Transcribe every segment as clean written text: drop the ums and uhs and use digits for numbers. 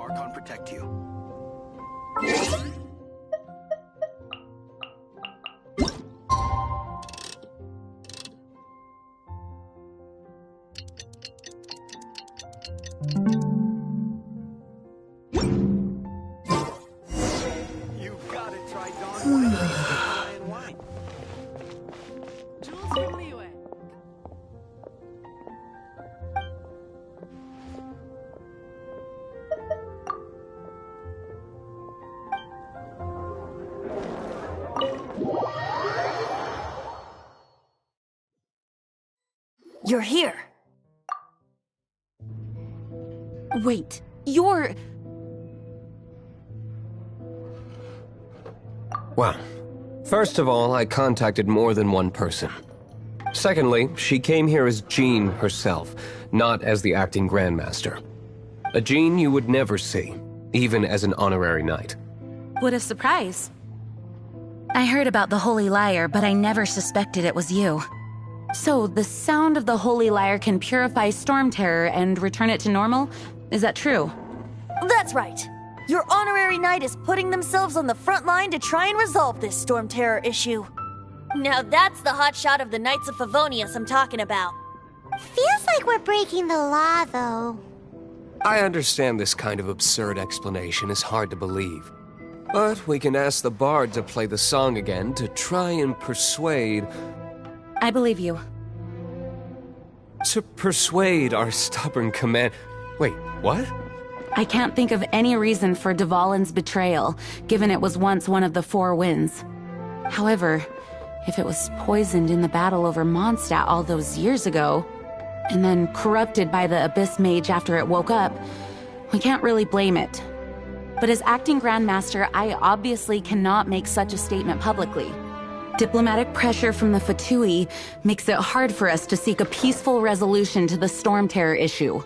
Archon protect you. You've got to try Dawn wine. You're here. Wait, you're... Well, first of all, I contacted more than one person. Secondly, she came here as Jean herself, not as the acting Grandmaster. A Jean you would never see, even as an honorary knight. What a surprise. I heard about the Holy Lyre, but I never suspected it was you. So, the sound of the Holy Lyre can purify Storm Terror and return it to normal? Is that true? That's right. Your honorary knight is putting themselves on the front line to try and resolve this Storm Terror issue. Now that's the hotshot of the Knights of Favonius I'm talking about. Feels like we're breaking the law, though. I understand this kind of absurd explanation is hard to believe. But we can ask the bard to play the song again to try and persuade... I believe you. To persuade our stubborn command... Wait, what? I can't think of any reason for Dvalin's betrayal, given it was once one of the Four Winds. However, if it was poisoned in the battle over Mondstadt all those years ago, and then corrupted by the Abyss Mage after it woke up, we can't really blame it. But as acting Grandmaster, I obviously cannot make such a statement publicly. Diplomatic pressure from the Fatui makes it hard for us to seek a peaceful resolution to the Storm Terror issue.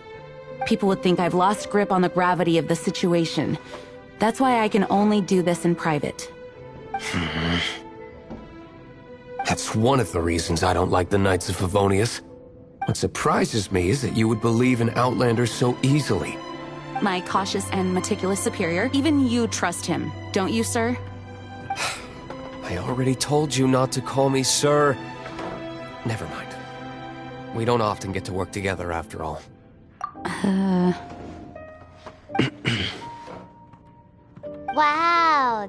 People would think I've lost grip on the gravity of the situation. That's why I can only do this in private. That's one of the reasons I don't like the Knights of Favonius. What surprises me is that you would believe in Outlanders so easily. My cautious and meticulous superior, even you trust him, don't you, sir? I already told you not to call me sir. Never mind. We don't often get to work together after all. Wow,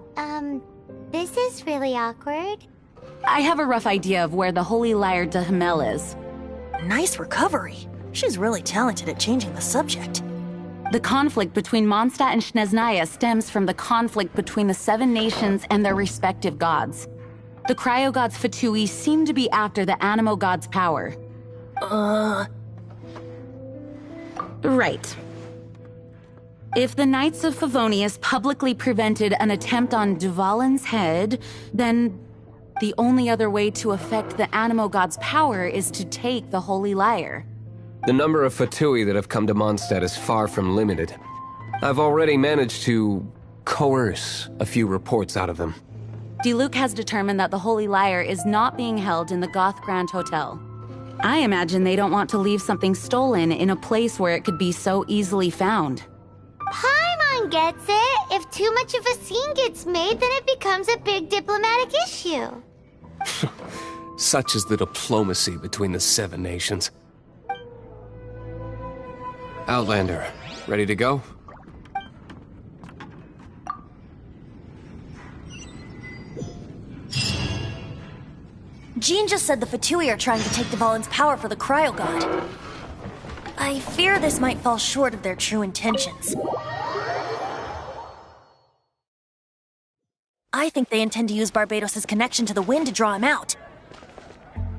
this is really awkward. I have a rough idea of where the Holy Lyre de Himmel is. Nice recovery. She's really talented at changing the subject. The conflict between Mondstadt and Snezhnaya stems from the conflict between the Seven Nations and their respective gods. The cryo-gods Fatui seem to be after the Animo god's power. Right. If the Knights of Favonius publicly prevented an attempt on Dvalin's head, then the only other way to affect the Animo god's power is to take the Holy Lyre. The number of Fatui that have come to Mondstadt is far from limited. I've already managed to coerce a few reports out of them. Diluc has determined that the Holy Lyre is not being held in the Goth Grand Hotel. I imagine they don't want to leave something stolen in a place where it could be so easily found. Paimon gets it. If too much of a scene gets made, then it becomes a big diplomatic issue. Such is the diplomacy between the Seven Nations. Outlander, ready to go? Jean just said the Fatui are trying to take Dvalin's power for the Cryo God. I fear this might fall short of their true intentions. I think they intend to use Barbados' connection to the wind to draw him out.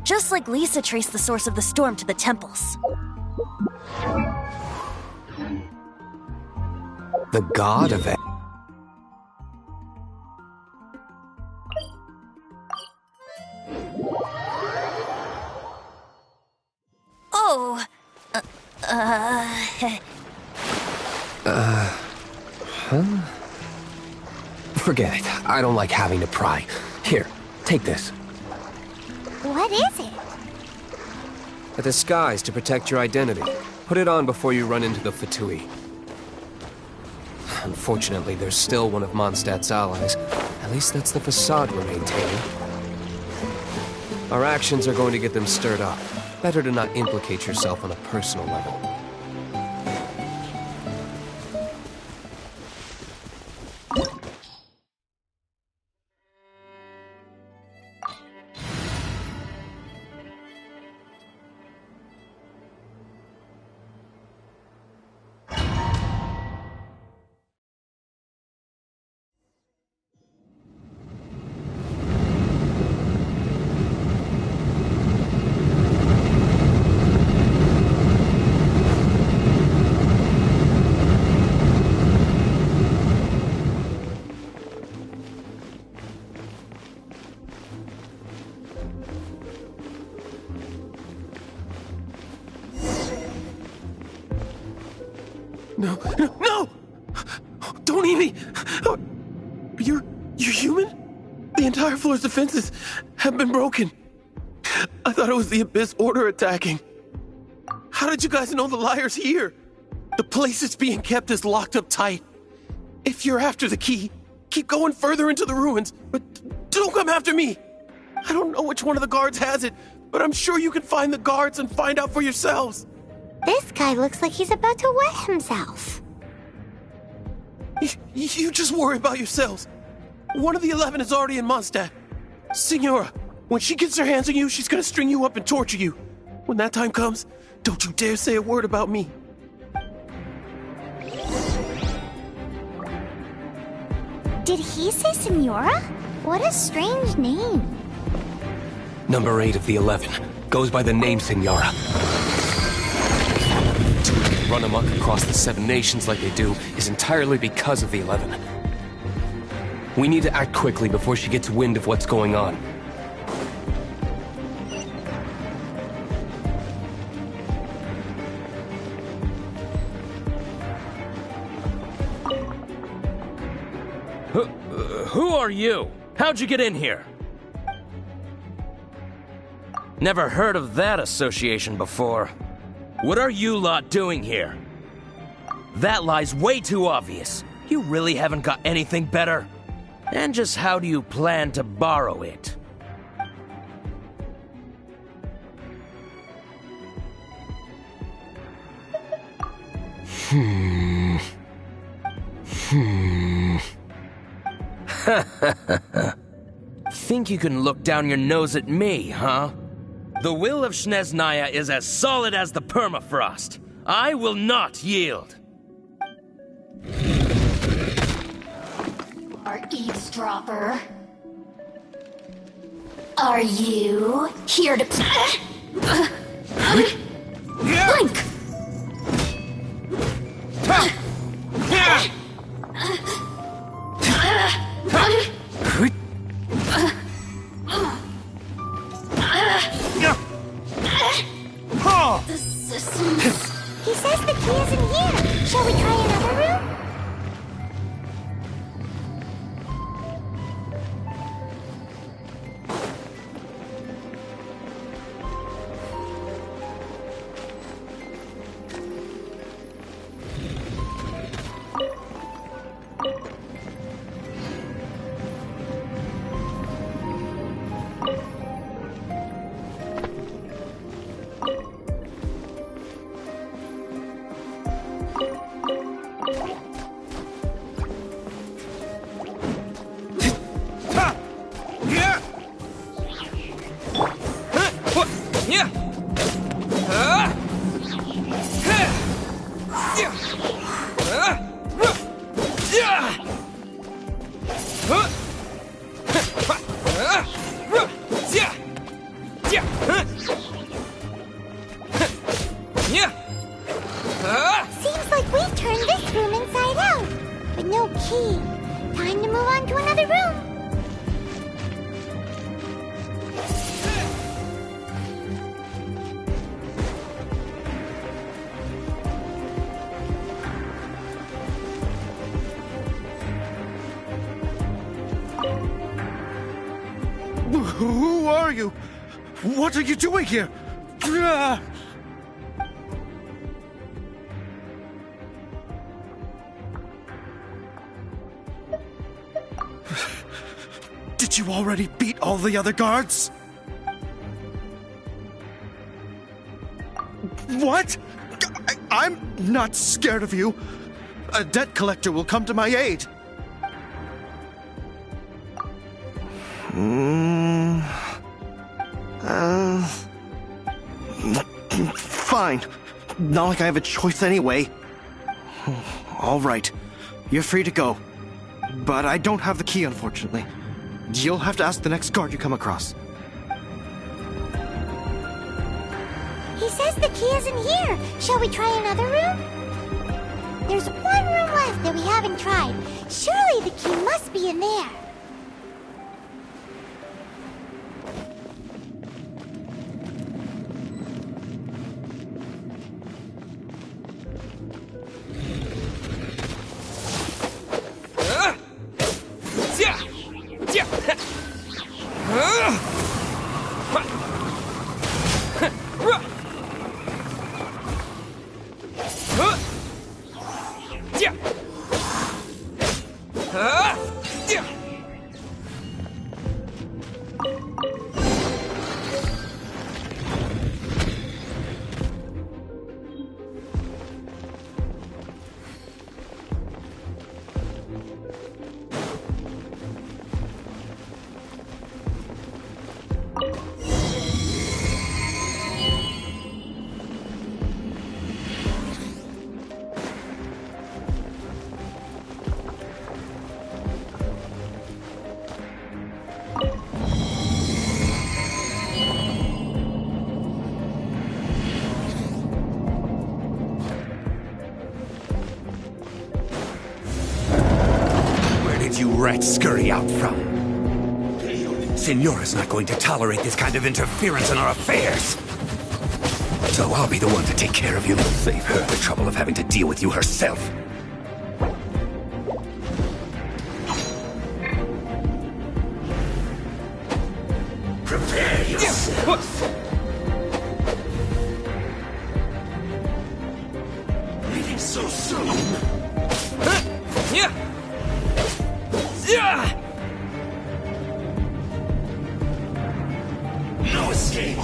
Just like Lisa traced the source of the storm to the temples. The god of... Oh... Forget it. I don't like having to pry. Here, take this. What is it? A disguise to protect your identity. Put it on before you run into the Fatui. Unfortunately, there's still one of Mondstadt's allies. At least that's the facade we're maintaining. Our actions are going to get them stirred up. Better to not implicate yourself on a personal level. No, no, no! Don't eat me! You're human? The entire floor's defenses have been broken. I thought it was the Abyss Order attacking. How did you guys know the liar's here? The place it's being kept is locked up tight. If you're after the key, keep going further into the ruins, but don't come after me. I don't know which one of the guards has it, but I'm sure you can find the guards and find out for yourselves. This guy looks like he's about to wet himself. You just worry about yourselves. One of the 11 is already in Mondstadt. Signora, when she gets her hands on you, she's gonna string you up and torture you. When that time comes, don't you dare say a word about me. Did he say Senora? What a strange name. Number 8 of the 11 goes by the name Senora. Run amok across the 7 nations like they do is entirely because of the 11. We need to act quickly before she gets wind of what's going on. Who are you? How'd you get in here? Never heard of that association before. What are you lot doing here? That lie's way too obvious. You really haven't got anything better? And just how do you plan to borrow it? Think you can look down your nose at me, huh? The will of Snezhnaya is as solid as the permafrost. I will not yield. Our eavesdropper. Are you here to blink? The systems. He says the key is in here. Shall we try another room? Seems like we've turned this room inside out. But no key. Time to move on to another room. Who are you? What are you doing here? Did you already beat all the other guards? What? I'm not scared of you. A debt collector will come to my aid. Fine. Not like I have a choice anyway. All right. You're free to go. But I don't have the key, unfortunately. You'll have to ask the next guard you come across. He says the key isn't here. Shall we try another room? There's one room left that we haven't tried. Surely the key must be in there. You rats scurry out from? Signora's not going to tolerate this kind of interference in our affairs. So I'll be the one to take care of you. Save her the trouble of having to deal with you herself. Prepare yourself. Leaving so soon. Yeah. No escape!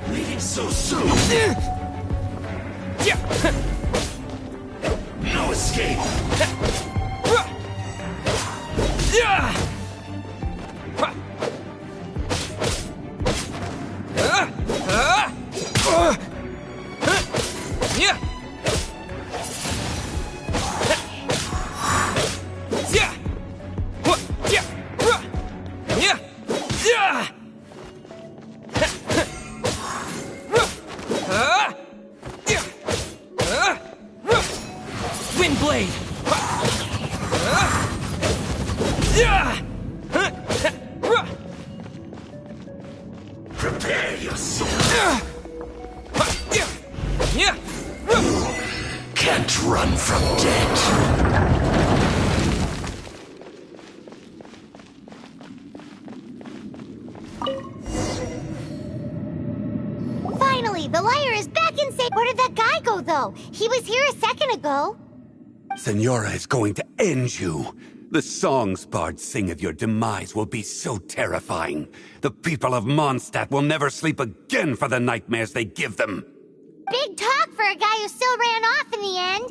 Leaving so soon! No escape! Prepare yourself. Can't run from death. Finally, the liar is back in safe. Where did that guy go, though? He was here a second ago. Signora is going to end you. The songs bards sing of your demise will be so terrifying. The people of Mondstadt will never sleep again for the nightmares they give them. Big talk for a guy who still ran off in the end.